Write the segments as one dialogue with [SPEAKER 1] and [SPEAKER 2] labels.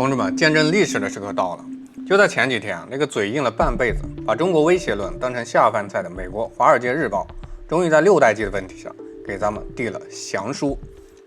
[SPEAKER 1] 同志們，見證歷史的時刻到了。就在前几天那個嘴硬了半輩子，把中國威脅論當成下饭菜的美国《华爾街日報》，終於在6代機的問題上給咱們遞了降書。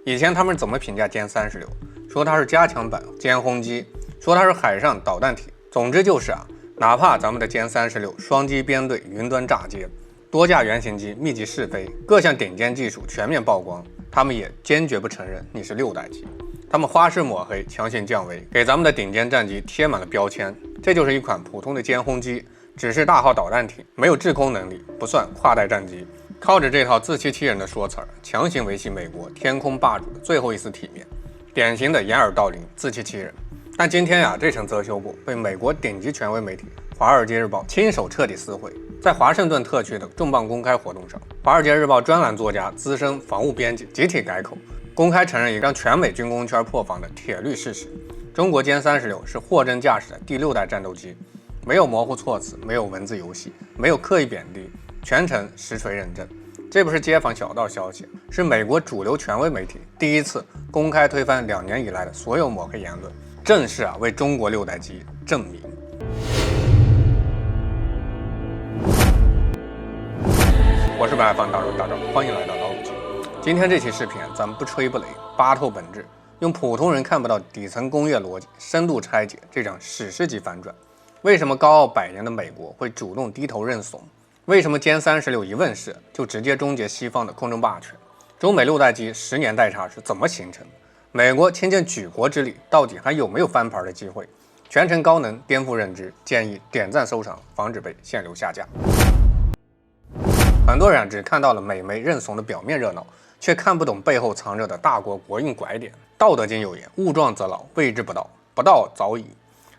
[SPEAKER 1] 以前他們怎麼評價歼36？說它是加強版殲轟機，說它是海上導彈體。總之就是哪怕咱們的殲36雙機編隊雲端炸街，多架原型机密集試飛，各項頂尖技術全面曝光，他們也堅決不承認你是6代機。他們花式抹黑，強行降維，給咱們的頂尖戰機貼滿了標籤。這就是一款普通的殲轟機，只是大號導彈體，沒有制空能力，不算跨代戰機。靠着這套自欺欺人的说辭，強行維繫美國天空霸主的最後一絲體面，典型的掩耳盜铃，自欺欺人。但今天这层遮羞布被美國頂級权威媒体《华爾街日報》親手徹底撕毀。在華盛頓特區的重磅公開活動上，《華爾街日報》專欄作家、資深防務編輯集體改口，公開承認一個讓全美軍工圈破防的鐵律事實：中國殲36是貨真價實的第6代戰鬥機，沒有模糊措辭，沒有文字遊戲，沒有刻意貶低，全程實錘認證。這不是街坊小道消息，是美國主流權威媒體第一次公開推翻2年以來的所有抹黑言論，正式為中國6代機證明。我是白海放大肉大招，歡迎來到老武器。今天這期視頻咱們不吹不擂，扒透本質，用普通人看不到底層工業邏輯，深度拆解這場史詩級反轉。為什麼高傲100年的美國會主動低頭認慫？為什麼殲36一問世就直接終結西方的空中霸權？中美6代機10年代差是怎麼形成的？美國傾盡舉國之力，到底還有沒有翻盤的機會？全程高能顛覆認知，建議點讚收藏，防止被限流下架。很多人只看到了美媒認慫的表面熱鬧，卻看不懂背後藏着的大國國運拐點。道德經有言：物壯則老，謂之不道，不道早已。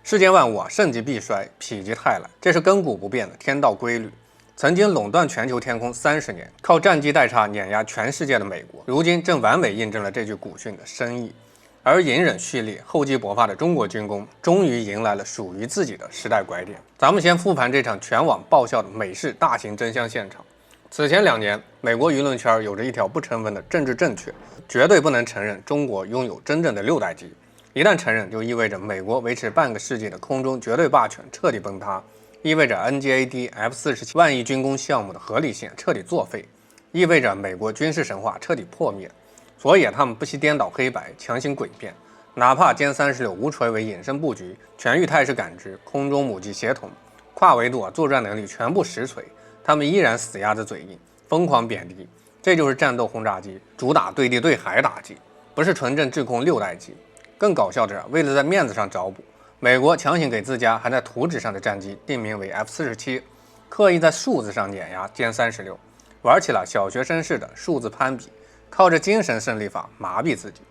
[SPEAKER 1] 世間萬物盛極必衰，否極泰來，這是亘古不變的天道規律。曾經壟斷全球天空30年，靠戰機代差碾壓全世界的美國，如今正完美印證了這句古訓的深意。而隱忍蓄力、厚積薄發的中國軍工，終於迎來了屬於自己的時代拐點。咱們先復盤這場全網爆笑的美式大型真相現場。此前2年，美國輿論圈有着一條不成文的政治正確，絕對不能承認中國擁有真正的6代機。一旦承認，就意味着美國維持半個世紀的空中絕對霸權徹底崩塌。意味着 NGAD F-47萬億軍工項目的合理性徹底作廢，意味着美國軍事神話徹底破滅。所以他們不惜顛倒黑白，強行詭辯，哪怕殲36無垂尾隱身布局、全域態勢感知、空中母機協同、跨維度作戰能力全部實錘，他們依然死鴨子嘴硬，瘋狂貶低。這就是戰鬥轟炸機，主打對地對海打擊，不是純正制空6代機。更搞笑的是，為了在面子上找補，美國強行給自家還在圖紙上的戰機定名為 F-47，刻意在數字上碾壓殲36，玩起了小學生式的數字攀比，靠着精神勝利法麻痹自己。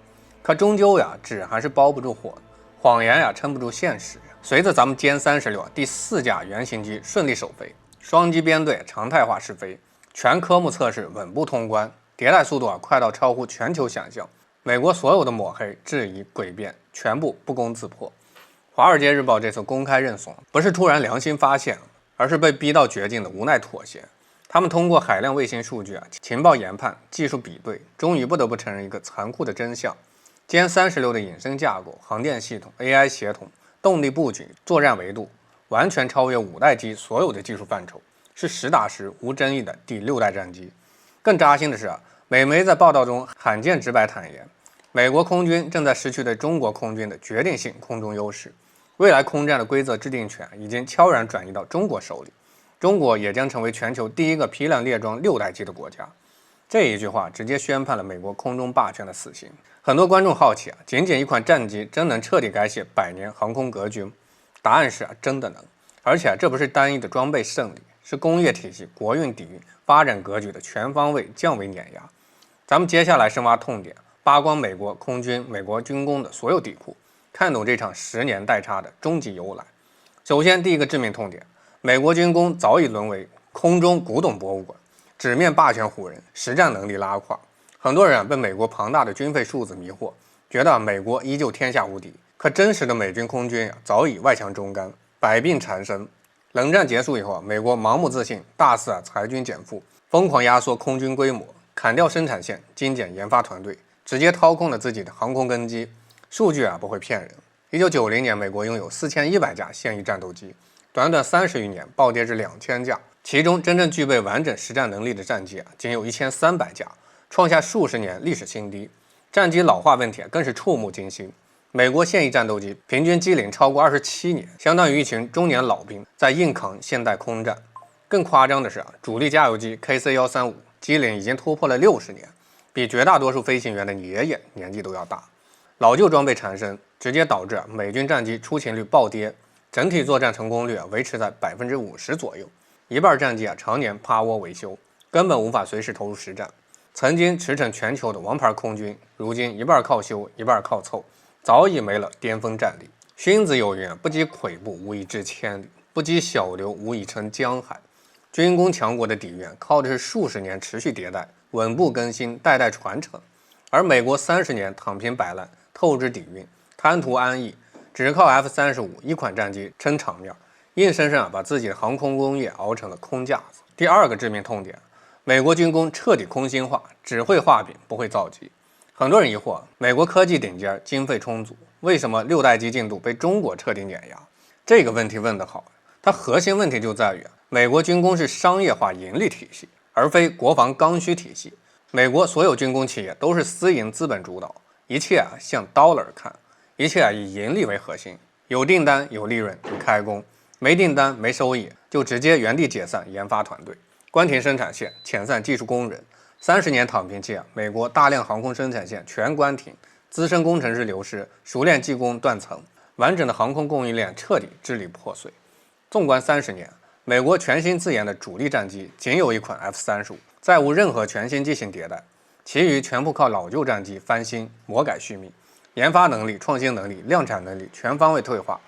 [SPEAKER 1] 可終究紙還是包不住火，謊言撐不住現實。隨着咱們殲36第4架原型機順利首飛，雙機編隊常態化試飛，全科目測試穩步通關，迭代速度快到超乎全球想象。美國所有的抹黑、質疑、詭辯全部不攻自破。《華爾街日報》這次公開認慫，不是突然良心發現，而是被逼到絕境的無奈妥協。他們通過海量衛星數據、情報研判、技術比對，終於不得不承認一個殘酷的真相：殲36的隱身架構、航電系統、AI 協同、動力布局、作戰維度，完全超越5代機所有的技術範疇，是實打實無爭議的第6代戰機。更扎心的是，美媒在報道中罕見直白坦言，美國空軍正在失去對中國空軍的決定性空中優勢。未來空戰的規則制定權已經悄然轉移到中國手裡，中國也将成為全球第一個批量列裝6代機的國家。這一句話直接宣判了美國空中霸權的死刑。很多觀眾好奇僅僅一款戰機真能徹底改寫100年航空格局嗎？答案是真的能。而且這不是單一的裝備勝利，是工業體系、國運底蘊、發展格局的全方位降維碾壓。咱們接下來深挖痛點，扒光美國空軍、美國軍工的所有底褲，看懂這場10年代差的終極由來。首先，第一個致命痛點，美國軍工早已淪為空中古董博物館，紙面霸权唬人，實戰能力拉胯。很多人被美國龐大的軍費數字迷惑，覺得美國依舊天下無敵。可真實的美軍空軍早已外強中乾，百病纏身。冷戰結束以後，美國盲目自信，大肆裁軍減負，瘋狂壓縮空軍規模，砍掉生產線，精簡研發團隊，直接掏空了自己的航空根基。數據不會騙人， 1990年，美國擁有4100架現役戰鬥機，短短30餘年暴跌至2000架，其中真正具備完整實戰能力的戰機僅有1300架，創下數十年歷史新低。戰機老化問題更是觸目驚心。美國現役戰鬥機平均機齡超過27年，相當於一群中年老兵在硬扛現代空戰。更誇張的是主力加油機 KC-135 機齡已經突破了60年，比絕大多數飛行員的爺爺年紀都要大。老舊裝備纏身，直接導致美軍戰機出勤率暴跌，整體作戰成功率維持在50%左右。一半戰機常年趴窩維修，根本無法隨時投入實戰。曾經馳騁全球的王牌空軍，如今一半靠修，一半靠湊，早已沒了巔峰戰力。荀子有云：不積跬步，無以至千里；不積小流，無以成江海。軍工強國的底蘊，靠的是數十年持續迭代、穩步更新、代代傳承。而美國30年躺平擺爛，透支底蘊，貪圖安逸，只靠 F-35一款戰機撐場面，硬生生把自己的航空工業熬成了空架子。第二個致命痛點，美國軍工徹底空心化，只會畫餅不會造機。很多人疑惑，美國科技頂尖，經費充足，為什麼6代機進度被中國徹底碾壓？這個問題問得好，它核心問題就在於美國軍工是商業化盈利體系，而非國防剛需體系。美國所有軍工企業都是私營資本主導，一切向 dollar 看，一切以盈利為核心，有訂單有利潤就開工，沒訂單沒收益就直接原地解散研發團队，關停生產線，遣散技術工人。30年躺平期，美國大量航空生產線全關停，資深工程師流失，熟練技工斷層，完整的航空供應鏈徹底支離破碎。縱觀30年，美國全新自研的主力戰機僅有一款 F-35，再無任何全新機型迭代，其餘全部靠老舊戰機翻新、魔改續命，研發能力、創新能力、量產能力全方位退化。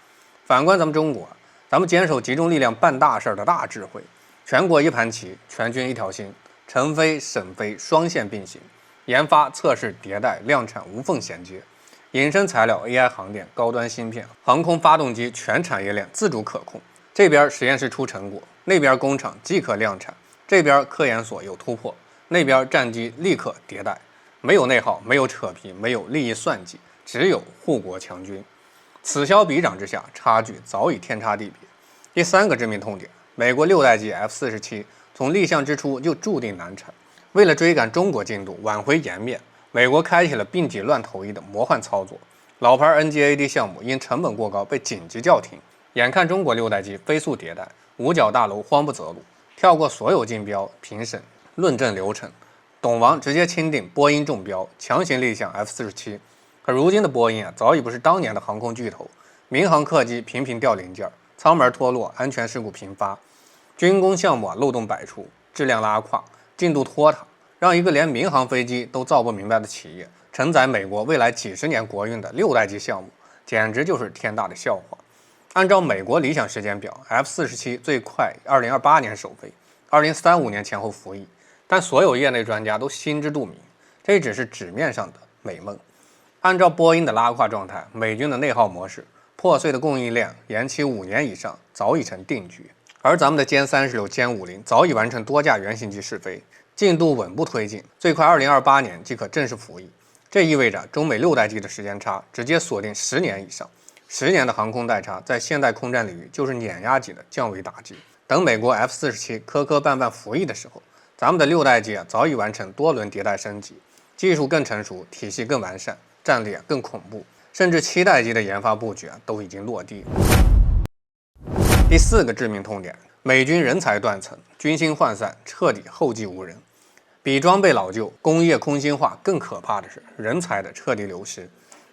[SPEAKER 1] 反觀咱們中國，咱們堅守集中力量辦大事的大智慧，全國一盤棋，全軍一條心，城飛、省飛雙線並行，研發、測試、迭代、量產無縫銜接，引申材料、AI 航電、高端芯片、航空發動機全產業鏈自主可控。這邊實驗室出成果，那邊工廠即可量產，這邊科研所有突破，那邊戰機立刻迭代，沒有內耗，沒有扯皮，沒有利益算計，只有護國強軍。此消彼長之下，差距早已天差地別。第三個致命痛點，美國6代機 F-47從立項之初就注定難產。為了追趕中國進度，挽回顏面，美國開啟了並擠亂投醫的魔幻操作。老牌 NGAD 項目因成本過高被緊急叫停。眼看中國6代機飛速迭代，五角大樓慌不擇路，跳過所有競標、評審、論證流程，董王直接欽定波音中標，強行立項 F-47。可如今的波音早已不是當年的航空巨頭，民航客機頻頻掉零件，艙門脫落，安全事故頻發，軍工項目漏洞百出，質量拉胯，進度拖沓，讓一個連民航飛機都造不明白的企業承載美國未來幾十年國運的6代機項目，簡直就是天大的笑話。按照美國理想時間表 ，F-47最快2028年首飛，2035年前後服役。但所有業內專家都心知肚明，這只是紙面上的美夢。按照波音的拉胯狀態，美軍的內耗模式，破碎的供應鏈延期5年以上早已成定局。而咱們的歼36、歼50早已完成多架原型機試飛，進度穩步推進，最快2028年即可正式服役。這意味着中美6代機的時間差直接鎖定10年以上。10年的航空代差，在現代空戰領域就是碾壓級的降維打擊。等美國 F-47磕磕绊绊服役的时候，咱們的6代機早已完成多輪迭代升級，技術更成熟，體系更完善，戰力更恐怖，甚至7代機的研發布局都已經落地。第4個致命痛點，美軍人才斷層，軍心渙散，徹底後繼無人。比裝備老舊、工業空心化更可怕的是人才的徹底流失。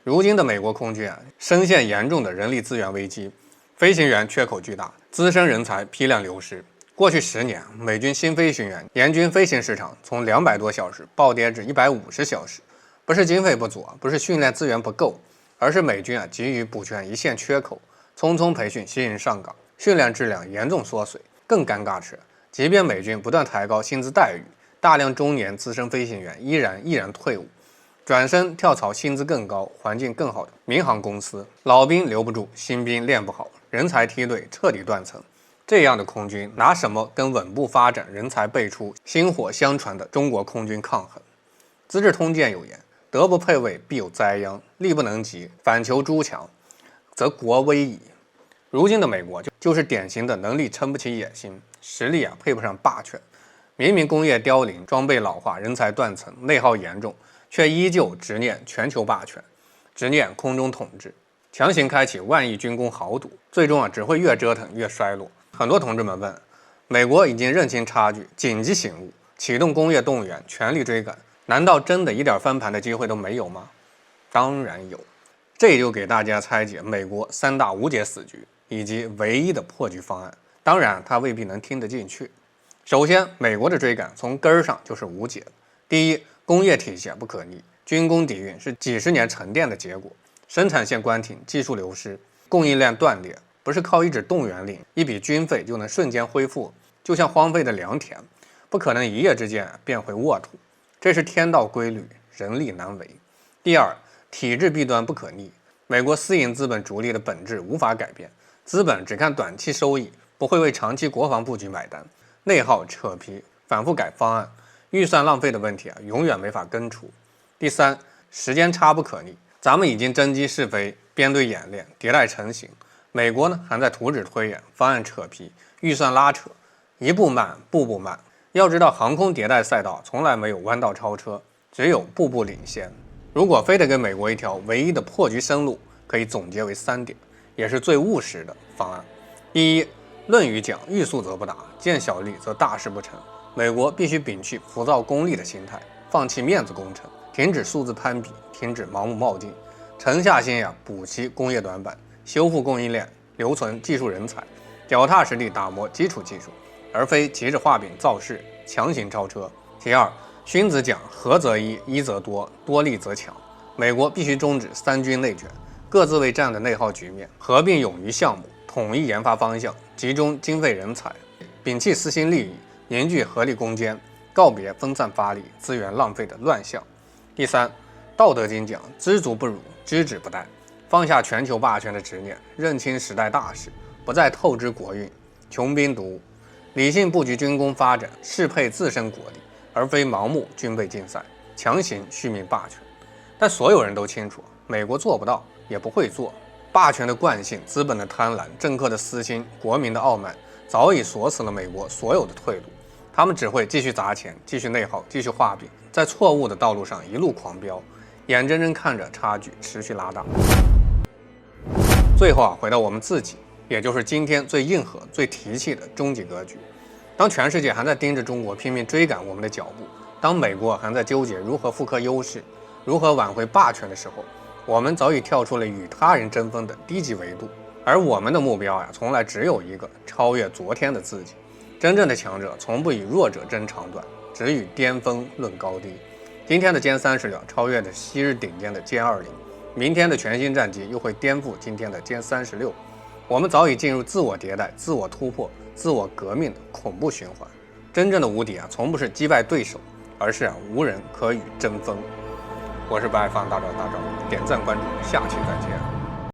[SPEAKER 1] 如今的美國空軍深陷嚴重的人力資源危機，飛行員缺口巨大，資深人才批量流失。過去10年，美軍新飛行員年均飛行時長從200多小時暴跌至150小時，不是經費不足，不是訓練資源不夠，而是美軍急於補全一線缺口，匆匆培訓新人上崗，訓練質量嚴重縮水。更尷尬的是，即便美軍不斷抬高薪資待遇，大量中年資深飛行員依然退伍，轉身跳槽薪資更高、環境更好的民航公司，老兵留不住，新兵練不好，人才梯隊徹底斷層。這樣的空軍拿什麼跟穩步發展、人才輩出、薪火相傳的中國空軍抗衡？資治通鑑有言：德不配位，必有災殃；力不能及，反求諸強。則國危矣。如今的美國就是典型的能力撐不起野心，實力配不上霸權。明明工業凋零、裝備老化、人才斷層、內耗嚴重，卻依舊執念全球霸權，執念空中統治，強行開啟萬億軍工豪賭，最終只會越折騰越衰落。很多同志們問，美國已經認清差距，緊急醒悟，啟動工業動員，全力追趕，難道真的一點翻盤的機會都沒有嗎？當然有。這也就給大家拆解美國3大無解死局以及唯一的破局方案。當然，他未必能聽得進去。首先，美国的追趕從根兒上就是無解的。第一，工業體系不可逆，軍工底蘊是幾十年沉澱的結果，生產線關停，技術流失，供應鏈斷裂，不是靠一紙動員令、一筆軍費就能瞬間恢復。就像荒廢的良田，不可能一夜之間變回沃土，這是天道規律，人力難為。第二，體制弊端不可逆，美國私營資本逐利的本質無法改变，資本只看短期收益，不會為長期國防布局買單，內耗扯皮，反覆改方案，預算浪費的問題永遠沒法根除。第三，時間差不可逆，咱們已經真機試飛，編隊演練，迭代成型，美國呢還在圖紙推演，方案扯皮，預算拉扯，一步慢，步步慢。要知道，航空迭代賽道從來沒有彎道超車，只有步步領先。如果非得給美國一條唯一的破局生路，可以總結為3點，也是最務實的方案。第一，《論語》講欲速則不達，見小利則大事不成。美國必須摒去浮躁功利的心態，放棄面子工程，停止數字攀比，停止盲目冒進，沉下心補齊工業短板，修復供應鏈，留存技術人才，腳踏實地打磨基礎技術，而非急着畫餅造勢，強行超車。第二，荀子講合則一，一則多，多利則強。美國必須終止三軍內卷，各自為戰的內耗局面，合併冗余項目，統一研發方向，集中經費人才，摒棄私心利益，凝聚合力攻坚，告別分散發力、資源浪費的亂象。第三，《道德經》講知足不辱，知止不殆，放下全球霸權的執念，認清時代大勢，不再透支國運，窮兵黷武，理性布局軍工發展，適配自身國力，而非盲目軍備競賽，強行續命霸權。但所有人都清楚，美國做不到，也不會做。霸權的慣性、資本的貪婪、政客的私心、國民的傲慢，早已鎖死了美國所有的退路。他們只會繼續砸錢，繼續內耗，繼續畫餅，在錯誤的道路上一路狂飆，眼睜睜看着差距持續拉大。最後回到我們自己，也就是今天最硬核、最提气的終極格局。當全世界還在盯着中国拼命追趕我們的腳步，當美國還在糾結如何復刻優勢，如何挽回霸權的時候，我們早已跳出了與他人爭锋的低级維度，而我們的目標從來只有一個：超越昨天的自己。真正的強者從不与弱者争長短，只與巔峰論高低。今天的歼36超越的昔日頂尖的歼20，明天的全新戰機又會顛覆今天的殲36。我們早已進入自我迭代、自我突破、自我革命的恐怖循環。真正的無敵從不是擊敗對手，而是無人可與爭锋。我是不愛放大招，点讚關注，下期再見。